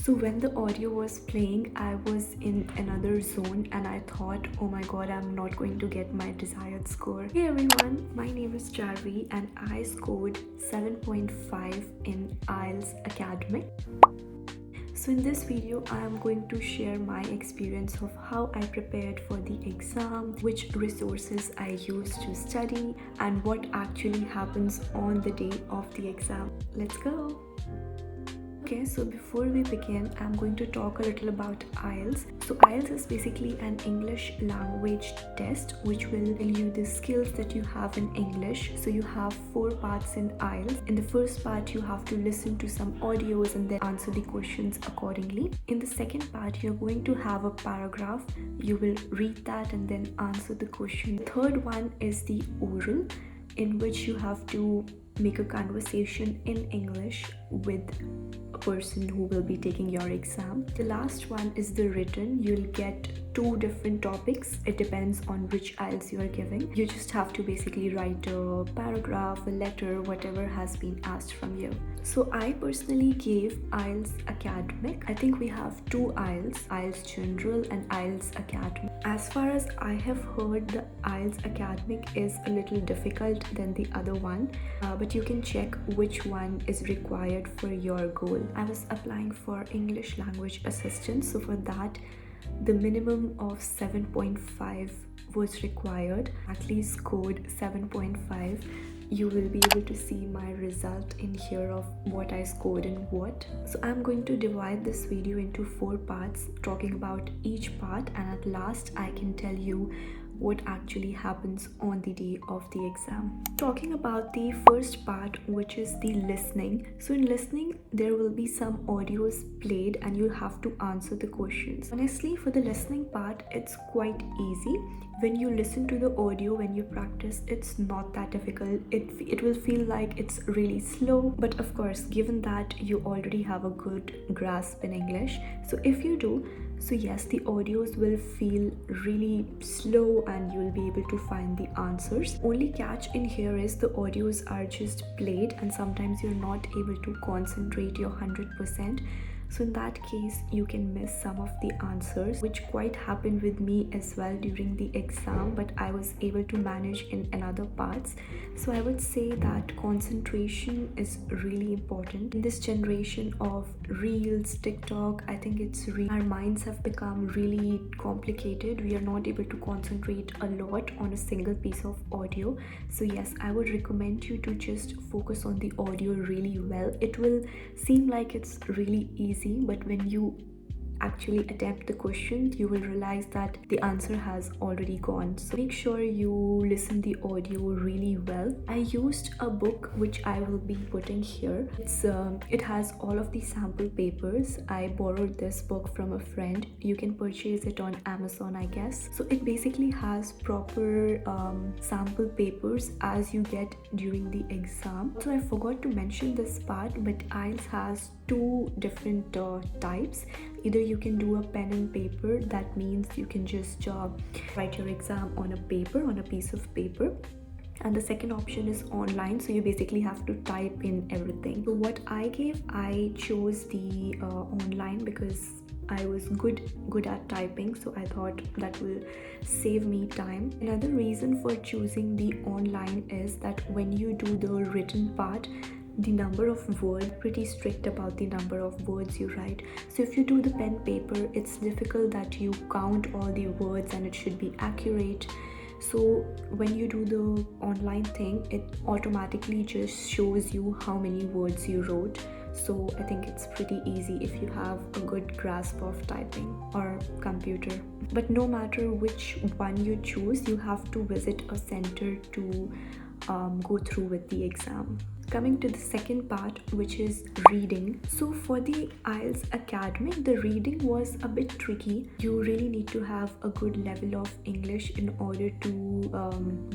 So when the audio was playing, I was in another zone and I thought, oh my god, I'm not going to get my desired score. Hey everyone, my name is Charvi and I scored 7.5 in IELTS academic. So in this video, I am going to share my experience of how I prepared for the exam, which resources I used to study, and what actually happens on the day of the exam. Let's go! Okay, so before we begin, I'm going to talk a little about IELTS. So IELTS is basically an English language test which will tell you the skills that you have in English. So you have 4 parts in IELTS. In the first part, you have to listen to some audios and then answer the questions accordingly. In the second part, you're going to have a paragraph. You will read that and then answer the question. The third one is the oral, in which you have to make a conversation in English with a person who will be taking your exam. The last one is the written. You'll get 2 different topics. It depends on which IELTS you are giving. You just have to basically write a paragraph, a letter, whatever has been asked from you. So I personally gave IELTS academic. I think we have 2 IELTS, IELTS general and IELTS academic. As far as I have heard, the IELTS academic is a little difficult than the other one, but you can check which one is required for your goal. I was applying for English language assistant, so for that the minimum of 7.5 was required. At least scored 7.5. You will be able to see my result in here of what I scored in what. So I'm going to divide this video into 4 parts, talking about each part, and at last I can tell you what actually happens on the day of the exam. Talking about the first part, which is the listening. So in listening, there will be some audios played and you have to answer the questions. Honestly, for the listening part, it's quite easy. When you listen to the audio, when you practice, it's not that difficult. It will feel like it's really slow, but of course, given that you already have a good grasp in English, so if you do, so yes, the audios will feel really slow and you'll be able to find the answers. Only catch in here is the audios are just played and sometimes you're not able to concentrate your 100%. So in that case, you can miss some of the answers, which quite happened with me as well during the exam, but I was able to manage in another parts. So I would say that concentration is really important. In this generation of Reels, TikTok, I think our minds have become really complicated. We are not able to concentrate a lot on a single piece of audio. So yes, I would recommend you to just focus on the audio really well. It will seem like it's really easy, but when you actually attempt the question, you will realize that the answer has already gone. So make sure you listen the audio really well. I used a book which I will be putting here. It has all of the sample papers. I borrowed this book from a friend. You can purchase it on Amazon, I guess. So it basically has proper sample papers as you get during the exam. So I forgot to mention this part, but IELTS has 2 different types. Either you can do a pen and paper, that means you can just write your exam on a piece of paper, and the second option is online, so you basically have to type in everything. So what I chose the online because I was good at typing, so I thought that will save me time. Another reason for choosing the online is that when you do the written part, the number of words, pretty strict about the number of words you write. So if you do the pen paper, it's difficult that you count all the words and it should be accurate. So when you do the online thing, it automatically just shows you how many words you wrote. So I think it's pretty easy if you have a good grasp of typing or computer. But no matter which one you choose, you have to visit a center to go through with the exam. Coming to the second part, which is reading. So for the IELTS academic, the reading was a bit tricky. You really need to have a good level of English in order to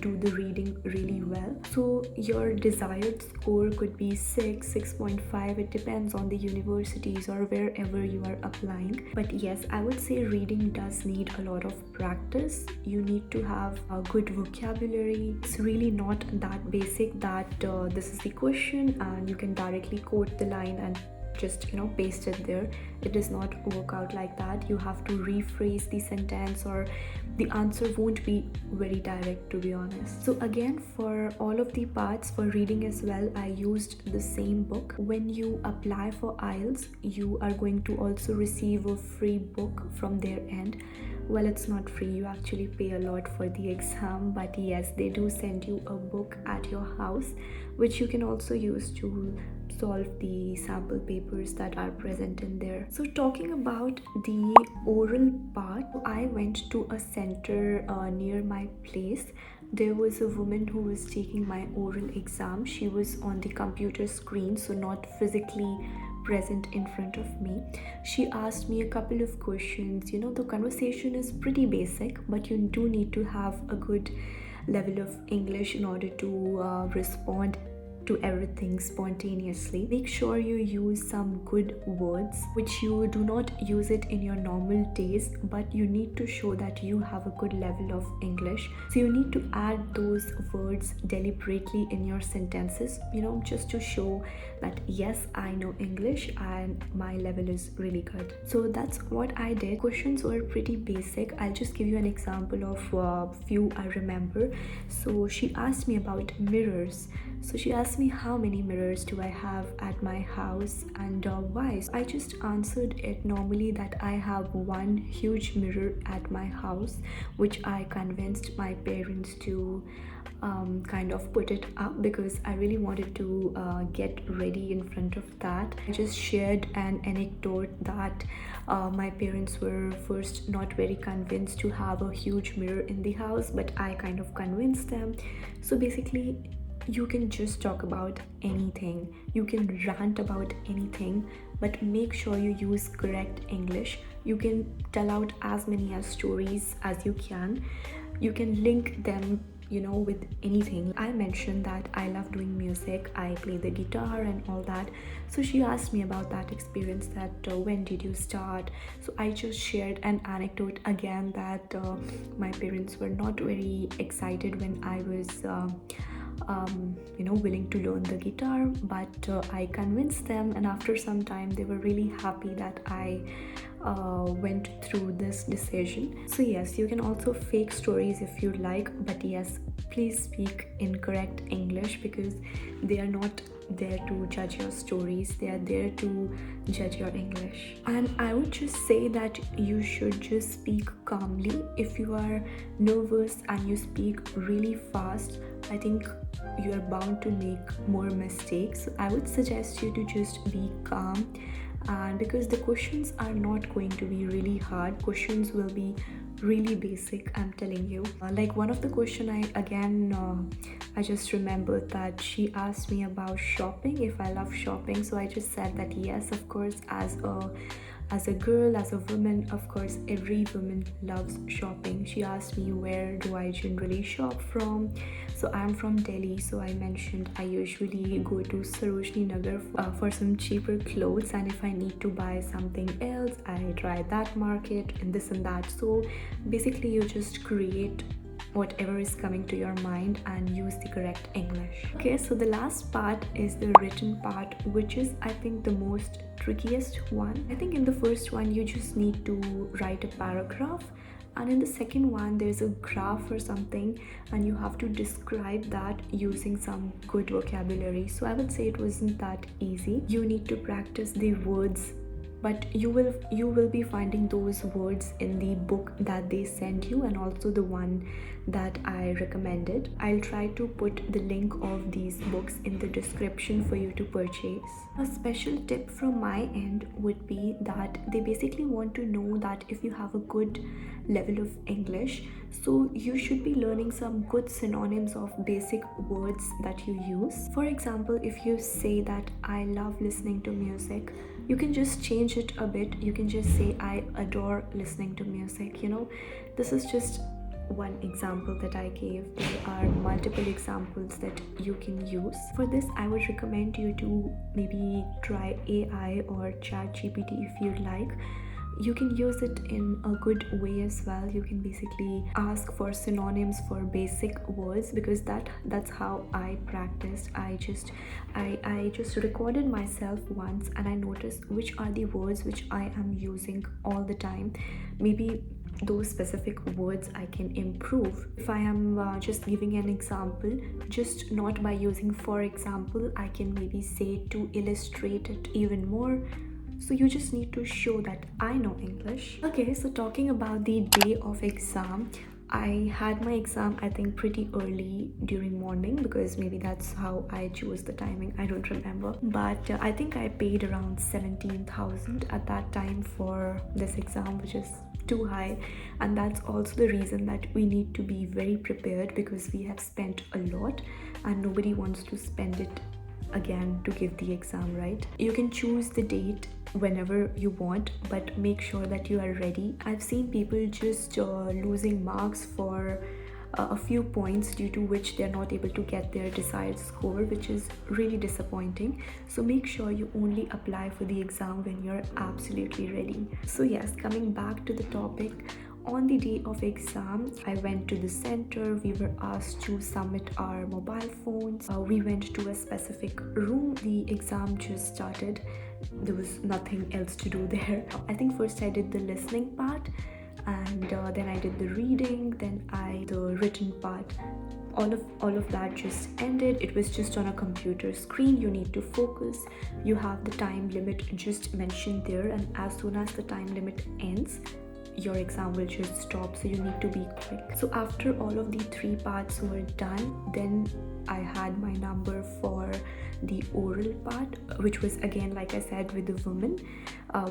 do the reading really well. So your desired score could be 6.5. It depends on the universities or wherever you are applying. But yes, I would say reading does need a lot of practice. You need to have a good vocabulary. It's really not that basic that this is the question and you can directly quote the line and just paste it there. It does not work out like that. You have to rephrase the sentence, or the answer won't be very direct, to be honest. So again, for all of the parts for reading as well, I used the same book. When you apply for IELTS, you are going to also receive a free book from their end. Well, it's not free, you actually pay a lot for the exam, but yes, they do send you a book at your house, which you can also use to solve the sample papers that are present in there. So talking about the oral part, I went to a center near my place. There was a woman who was taking my oral exam. She was on the computer screen, so not physically present in front of me. She asked me a couple of questions. The conversation is pretty basic, but you do need to have a good level of English in order to respond to everything spontaneously. Make sure you use some good words, which you do not use it in your normal days, but you need to show that you have a good level of English. So you need to add those words deliberately in your sentences, just to show that yes, I know English and my level is really good. So that's what I did. Questions were pretty basic. I'll just give you an example of a few I remember. So she asked me about mirrors. So she asked me how many mirrors do I have at my house and why. So I just answered it normally that I have one huge mirror at my house, which I convinced my parents to kind of put it up because I really wanted to get ready in front of that. I just shared an anecdote that my parents were first not very convinced to have a huge mirror in the house, but I kind of convinced them. So basically, you can just talk about anything, you can rant about anything, but make sure you use correct English. You can tell out as many as stories as you can. You can link them with anything. I mentioned that I love doing music, I play the guitar and all that. So she asked me about that experience, that when did you start. So I just shared an anecdote again that my parents were not very excited when I was willing to learn the guitar, but I convinced them, and after some time they were really happy that I went through this decision. So yes, you can also fake stories if you like, but yes, please speak in correct English because they are not there to judge your stories, they are there to judge your English. And I would just say that you should just speak calmly. If you are nervous and you speak really fast, I think you are bound to make more mistakes. I would suggest you to just be calm, and because the questions are not going to be really hard, questions will be really basic, I'm telling you. Like one of the question I just remembered that she asked me about shopping, if I love shopping. So I just said that yes, of course, as a girl, as a woman, of course, every woman loves shopping. She asked me where do I generally shop from. So I'm from Delhi, so I mentioned I usually go to Sarojini Nagar for some cheaper clothes, and if I need to buy something else, I try that market and this and that. So basically you just create whatever is coming to your mind and use the correct English. Okay, so the last part is the written part, which is I think the most trickiest one. I think in the first one you just need to write a paragraph, and in the second one there's a graph or something, and you have to describe that using some good vocabulary. So I would say it wasn't that easy. You need to practice the words, but you will be finding those words in the book that they sent you, and also the one that I recommended. I'll try to put the link of these books in the description for you to purchase. A special tip from my end would be that they basically want to know that if you have a good level of English, so you should be learning some good synonyms of basic words that you use. For example, if you say that I love listening to music, you can just change it a bit. You can just say I adore listening to music. This is just one example that I gave. There are multiple examples that you can use. For this, I would recommend you to maybe try AI or ChatGPT if you like. You can use it in a good way as well. You can basically ask for synonyms for basic words, because that's how I practiced. I just recorded myself once, and I noticed which are the words which I am using all the time. Maybe those specific words I can improve. If I am just giving an example, just not by using for example, I can maybe say to illustrate it even more. So you just need to show that I know English. Okay, so talking about the day of exam, I had my exam, I think, pretty early during morning, because maybe that's how I chose the timing. I don't remember, but I think I paid around 17,000 at that time for this exam, which is too high. And that's also the reason that we need to be very prepared, because we have spent a lot and nobody wants to spend it again to give the exam, right? You can choose the date whenever you want, but make sure that you are ready. I've seen people just losing marks for a few points, due to which they're not able to get their desired score, which is really disappointing. So make sure you only apply for the exam when you're absolutely ready. So yes, coming back to the topic, on the day of exam, I went to the center. We were asked to submit our mobile phones. We went to a specific room. The exam just started. There was nothing else to do there. I think first I did the listening part, and then I did the reading, then the written part. All of that just ended. It was just on a computer screen. You need to focus. You have the time limit just mentioned there, and as soon as the time limit ends, your exam will just stop. So you need to be quick. So after all of the three parts were done, then I had my number for the oral part, which was again, like I said, with the woman,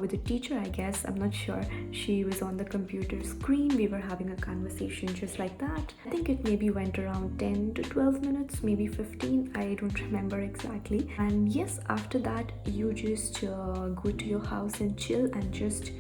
with the teacher, I guess. I'm not sure. She was on the computer screen. We were having a conversation just like that. I think it maybe went around 10 to 12 minutes, maybe 15. I don't remember exactly. And yes, after that, you just go to your house and chill, and just,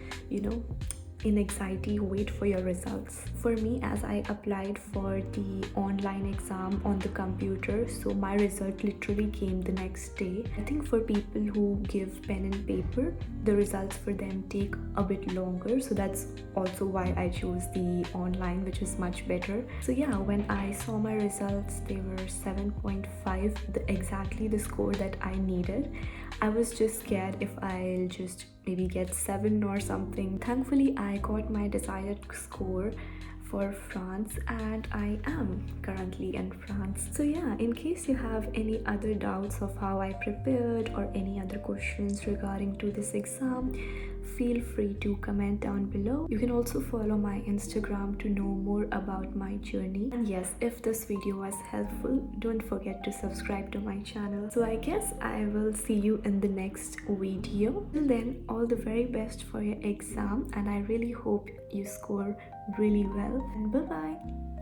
in anxiety wait for your results. For me, as I applied for the online exam on the computer, so my result literally came the next day. I think for people who give pen and paper, the results for them take a bit longer, so that's also why I chose the online, which is much better. So yeah, when I saw my results, they were 7.5, exactly the score that I needed. I was just scared if I'll just maybe get 7 or something. Thankfully, I got my desired score for France, and I am currently in France. So yeah, in case you have any other doubts of how I prepared, or any other questions regarding to this exam, feel free to comment down below. You can also follow my Instagram to know more about my journey. And yes, if this video was helpful, don't forget to subscribe to my channel. So I guess I will see you in the next video. Till then, all the very best for your exam, and I really hope you score really well, and bye bye.